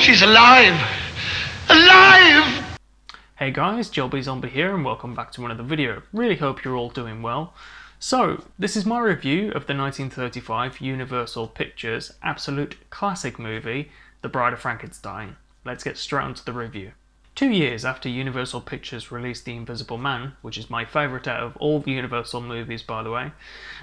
She's alive! Alive! Hey guys, JLBZombie here and welcome back to another video. Really hope you're all doing well. So, this is my review of the 1935 Universal Pictures absolute classic movie, The Bride of Frankenstein. Let's get straight onto the review. 2 years after Universal Pictures released The Invisible Man, which is my favourite out of all the Universal movies by the way,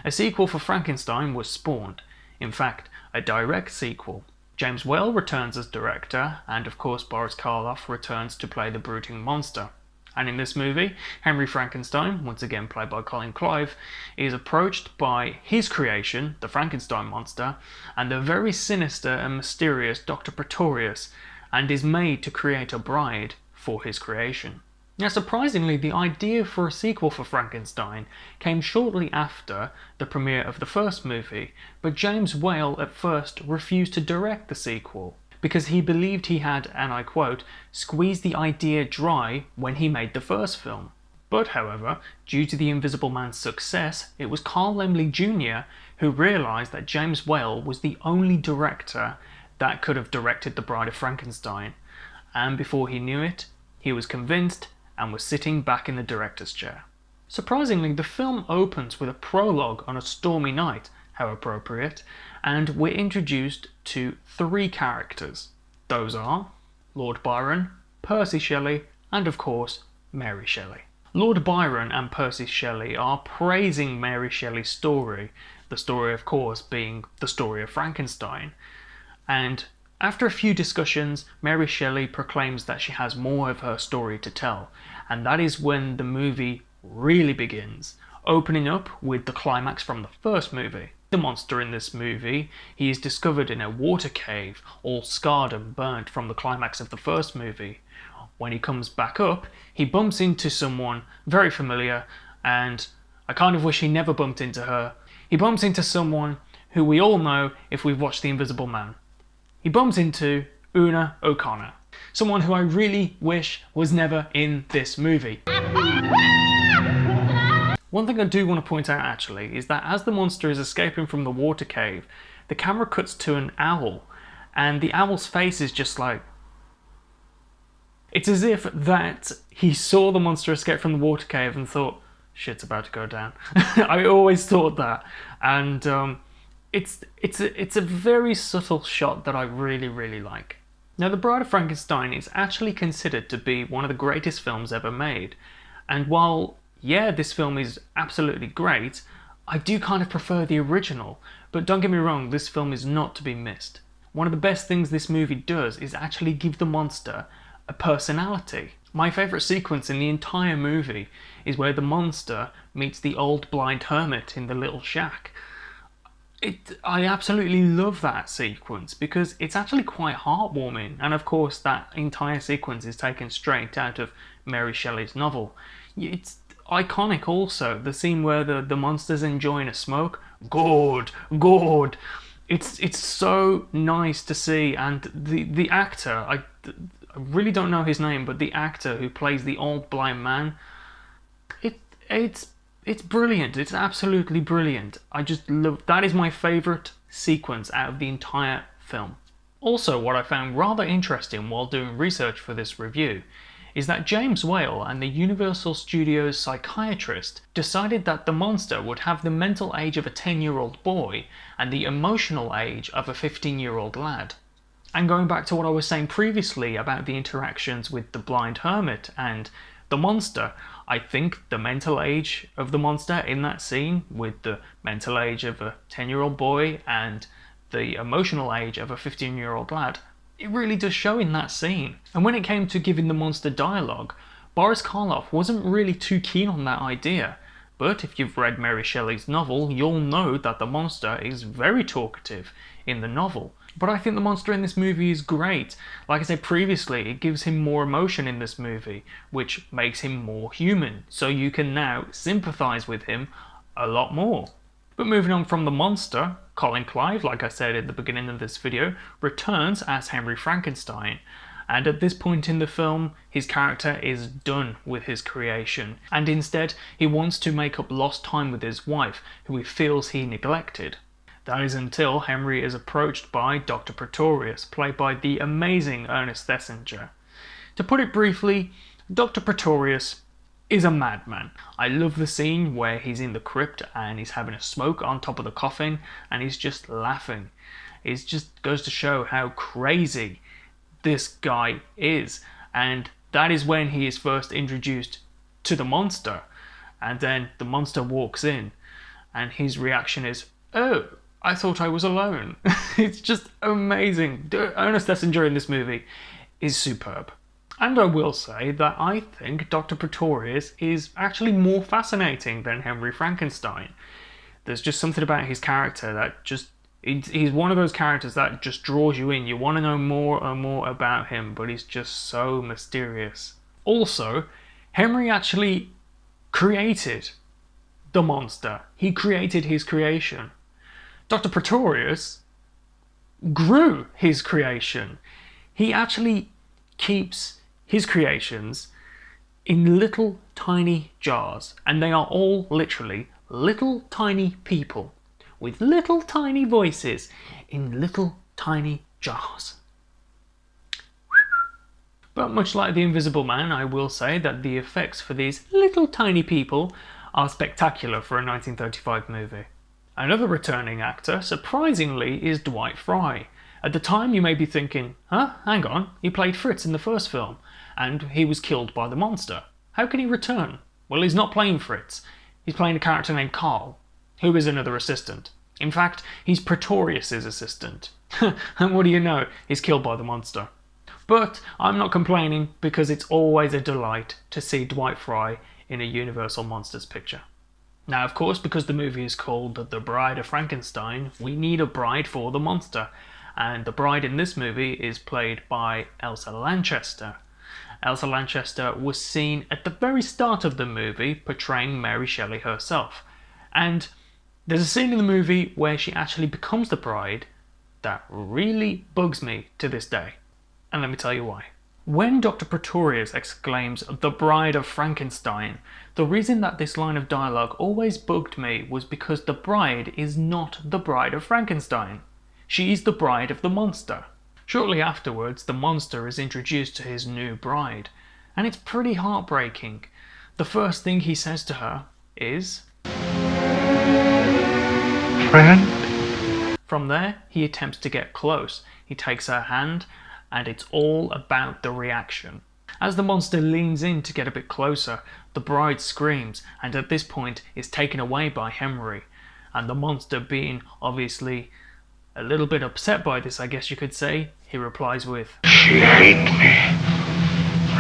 a sequel for Frankenstein was spawned. In fact, a direct sequel. James Whale returns as director, and of course Boris Karloff returns to play the brooding monster. And in this movie, Henry Frankenstein, once again played by Colin Clive, is approached by his creation, the Frankenstein monster, and the very sinister and mysterious Dr. Pretorius, and is made to create a bride for his creation. Now surprisingly, the idea for a sequel for Frankenstein came shortly after the premiere of the first movie, but James Whale at first refused to direct the sequel because he believed he had, and I quote, squeezed the idea dry when he made the first film. But however, due to The Invisible Man's success, it was Carl Laemmle Jr. who realised that James Whale was the only director that could have directed The Bride of Frankenstein, and before he knew it, he was convinced and was sitting back in the director's chair. Surprisingly, the film opens with a prologue on a stormy night, how appropriate, and we're introduced to 3 characters. Those are Lord Byron, Percy Shelley, and of course, Mary Shelley. Lord Byron and Percy Shelley are praising Mary Shelley's story, the story of course being the story of Frankenstein, and after a few discussions, Mary Shelley proclaims that she has more of her story to tell, and that is when the movie really begins, opening up with the climax from the first movie. The monster in this movie, he is discovered in a water cave, all scarred and burnt from the climax of the first movie. When he comes back up, he bumps into someone very familiar, and I kind of wish he never bumped into her. He bumps into someone who we all know if we've watched The Invisible Man. He bumps into Una O'Connor, someone who I really wish was never in this movie. One thing I do want to point out actually is that as the monster is escaping from the water cave, the camera cuts to an owl, and the owl's face is just like... It's as if that he saw the monster escape from the water cave and thought, shit's about to go down. I always thought that, and It's a very subtle shot that I really like. Now, The Bride of Frankenstein is actually considered to be one of the greatest films ever made, and while, yeah, this film is absolutely great, I do kind of prefer the original, but don't get me wrong, this film is not to be missed. One of the best things this movie does is actually give the monster a personality. My favourite sequence in the entire movie is where the monster meets the old blind hermit in the little shack. I absolutely love that sequence because it's actually quite heartwarming, and of course that entire sequence is taken straight out of Mary Shelley's novel. It's iconic also, the scene where the monster's enjoying a smoke. Good. It's so nice to see, and the actor, I really don't know his name, but the actor who plays the old blind man, it's brilliant. It's absolutely brilliant. I just love... That is my favourite sequence out of the entire film. Also, what I found rather interesting while doing research for this review is that James Whale and the Universal Studios psychiatrist decided that the monster would have the mental age of a 10-year-old boy and the emotional age of a 15-year-old lad. And going back to what I was saying previously about the interactions with the blind hermit and the monster, I think the mental age of the monster in that scene, with the mental age of a 10-year-old boy and the emotional age of a 15-year-old lad, it really does show in that scene. And when it came to giving the monster dialogue, Boris Karloff wasn't really too keen on that idea. But if you've read Mary Shelley's novel, you'll know that the monster is very talkative in the novel. But I think the monster in this movie is great. Like I said previously, it gives him more emotion in this movie, which makes him more human, so you can now sympathise with him a lot more. But moving on from the monster, Colin Clive, like I said at the beginning of this video, returns as Henry Frankenstein, and at this point in the film, his character is done with his creation, and instead he wants to make up lost time with his wife, who he feels he neglected. That is until Henry is approached by Dr. Pretorius, played by the amazing Ernest Thesiger. To put it briefly, Dr. Pretorius is a madman. I love the scene where he's in the crypt and he's having a smoke on top of the coffin and he's just laughing. It just goes to show how crazy this guy is, and that is when he is first introduced to the monster, and then the monster walks in and his reaction is, "Oh, I thought I was alone." It's just amazing. Ernest Thesiger in this movie is superb. And I will say that I think Dr. Pretorius is actually more fascinating than Henry Frankenstein. There's just something about his character that just, he's one of those characters that just draws you in. You want to know more and more about him, but he's just so mysterious. Also, Henry actually created the monster. He created his creation. Dr. Pretorius grew his creation. He actually keeps his creations in little tiny jars, and they are all literally little tiny people with little tiny voices in little tiny jars. But much like The Invisible Man, I will say that the effects for these little tiny people are spectacular for a 1935 movie. Another returning actor, surprisingly, is Dwight Frye. At the time you may be thinking, hang on, he played Fritz in the first film, and he was killed by the monster. How can he return? Well, he's not playing Fritz. He's playing a character named Carl, who is another assistant. In fact, he's Pretorius's assistant. And what do you know? He's killed by the monster. But I'm not complaining, because it's always a delight to see Dwight Frye in a Universal Monsters picture. Now, of course, because the movie is called The Bride of Frankenstein, we need a bride for the monster. And the bride in this movie is played by Elsa Lanchester. Elsa Lanchester was seen at the very start of the movie portraying Mary Shelley herself. And there's a scene in the movie where she actually becomes the bride that really bugs me to this day. And let me tell you why. When Dr. Pretorius exclaims, "The Bride of Frankenstein," the reason that this line of dialogue always bugged me was because the bride is not the Bride of Frankenstein. She is the bride of the monster. Shortly afterwards, the monster is introduced to his new bride, and it's pretty heartbreaking. The first thing he says to her is, Friend? From there, he attempts to get close. He takes her hand, and it's all about the reaction. As the monster leans in to get a bit closer, the bride screams, and at this point is taken away by Henry. And the monster, being obviously a little bit upset by this, I guess you could say, he replies with, She hates me,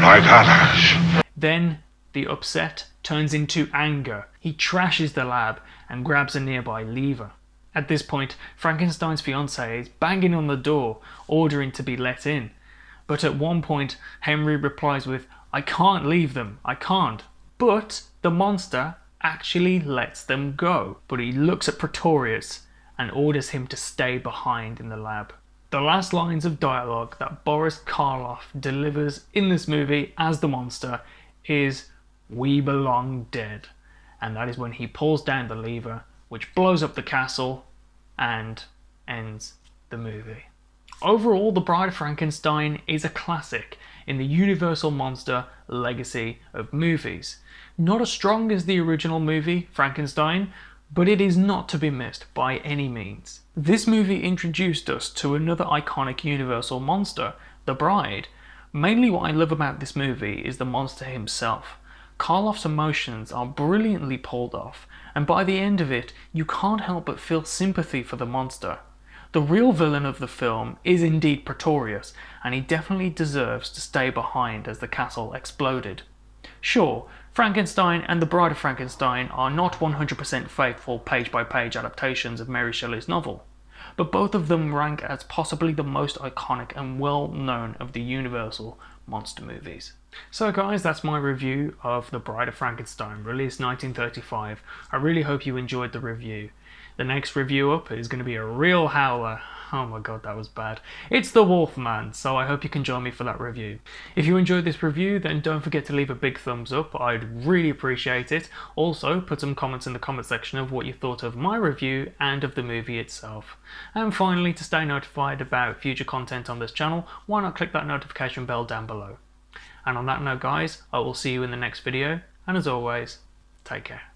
like others. Then the upset turns into anger. He trashes the lab and grabs a nearby lever. At this point, Frankenstein's fiancée is banging on the door, ordering to be let in. But at one point, Henry replies with, "I can't leave them, I can't." But the monster actually lets them go. But he looks at Pretorius and orders him to stay behind in the lab. The last lines of dialogue that Boris Karloff delivers in this movie as the monster is, "We belong dead." And that is when he pulls down the lever, which blows up the castle and ends the movie. Overall, The Bride of Frankenstein is a classic in the Universal Monster legacy of movies. Not as strong as the original movie, Frankenstein, but it is not to be missed by any means. This movie introduced us to another iconic Universal monster, the Bride. Mainly what I love about this movie is the monster himself. Karloff's emotions are brilliantly pulled off, and by the end of it, you can't help but feel sympathy for the monster. The real villain of the film is indeed Pretorius, and he definitely deserves to stay behind as the castle exploded. Sure, Frankenstein and The Bride of Frankenstein are not 100% faithful page-by-page adaptations of Mary Shelley's novel, but both of them rank as possibly the most iconic and well-known of the Universal monster movies. So guys, that's my review of The Bride of Frankenstein, released 1935. I really hope you enjoyed the review. The next review up is going to be a real howler. Oh my god, that was bad. It's The Wolfman, so I hope you can join me for that review. If you enjoyed this review, then don't forget to leave a big thumbs up. I'd really appreciate it. Also, put some comments in the comment section of what you thought of my review and of the movie itself. And finally, to stay notified about future content on this channel, why not click that notification bell down below. And on that note guys, I will see you in the next video, and as always, take care.